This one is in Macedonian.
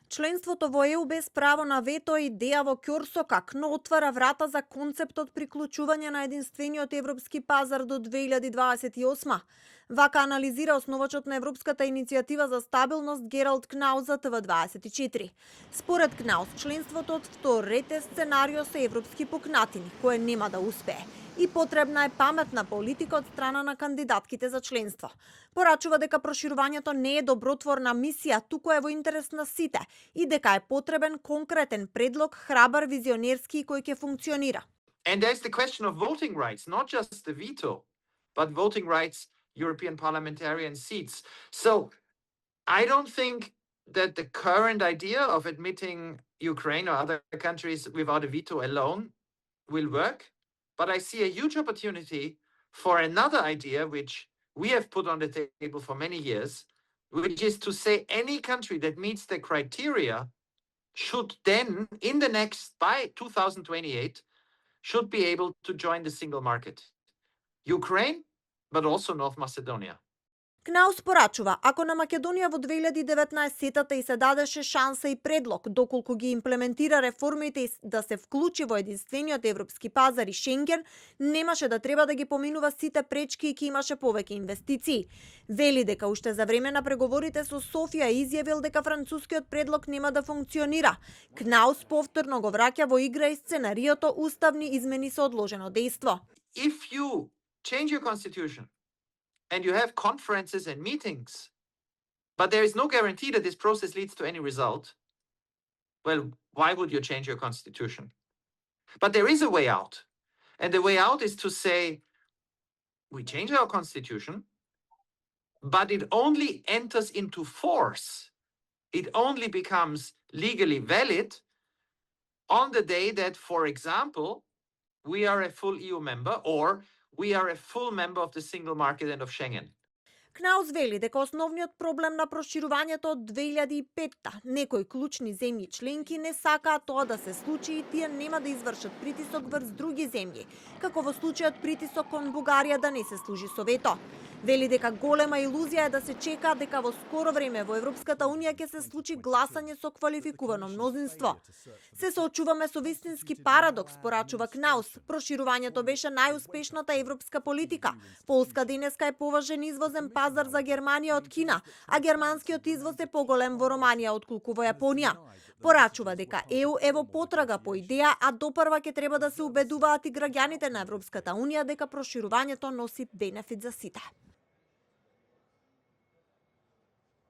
Членството во ЕУ без право на вето е идеја во ќорсокак, но отвара врата за концептот приклучување на единствениот европски пазар до 2028. Вака анализира основачот на Европската иницијатива за стабилност Гералд Кнаус за ТВ24. Според Кнаус, членството од втор ред е сценарио со европски пукнатини, кое нема да успее. И потребна е паметна политика од страна на кандидатките за членство. Порачува дека проширувањето не е добротворна мисија, туку е во интерес на сите и дека е потребен конкретен предлог, храбар, визионерски и кој ќе функционира. And there's the question of voting rights, not just the veto, but voting rights, European parliamentarian seats. So I don't think that the current idea of admitting Ukraine or other countries without a veto alone will work. But I see a huge opportunity for another idea, which we have put on the table for many years, which is to say any country that meets the criteria should then, in the next, by 2028, should be able to join the single market. Ukraine, but also North Macedonia. Кнаус порачува, ако на Македонија во 2019-та и се дадеше шанса и предлог, доколку ги имплементира реформите и да се вклучи во единствениот европски пазар и Шенген, немаше да треба да ги поминува сите пречки и ќе имаше повеќе инвестиции. Вели дека уште за време на преговорите со Софија изјавил дека францускиот предлог нема да функционира. Кнаус повторно го враќа во игра и сценариото уставни измени со одложено дејство. If you change your constitution, and you have conferences and meetings, but there is no guarantee that this process leads to any result, well, why would you change your constitution? But there is a way out. And the way out is to say, we change our constitution, but it only enters into force. It only becomes legally valid on the day that, for example, we are a full EU member or we are a full member of the single market and of Schengen. Кнаус вели дека основниот проблем на проширувањето од 2005-та, некои клучни земји членки не сакаат тоа да се случи и тие нема да извршат притисок врз други земји, како во случајот притисок кон Бугарија да не се служи со вето. Вели дека голема илузија е да се чека дека во скоро време во Европската Унија ќе се случи гласање со квалификувано мнозинство. Се соочуваме со вистински парадокс, порачува Кнаус. Проширувањето беше најуспешната европска политика. Полска денеска е поважен извозен пазар за Германија од Кина, а германскиот извоз е поголем во Романија отколку во Јапонија. Порачува дека ЕУ е во потрага по идеја, а допрва ќе треба да се убедуваат и граѓаните на Европската Унија дека проширувањето носи бенефит за сите.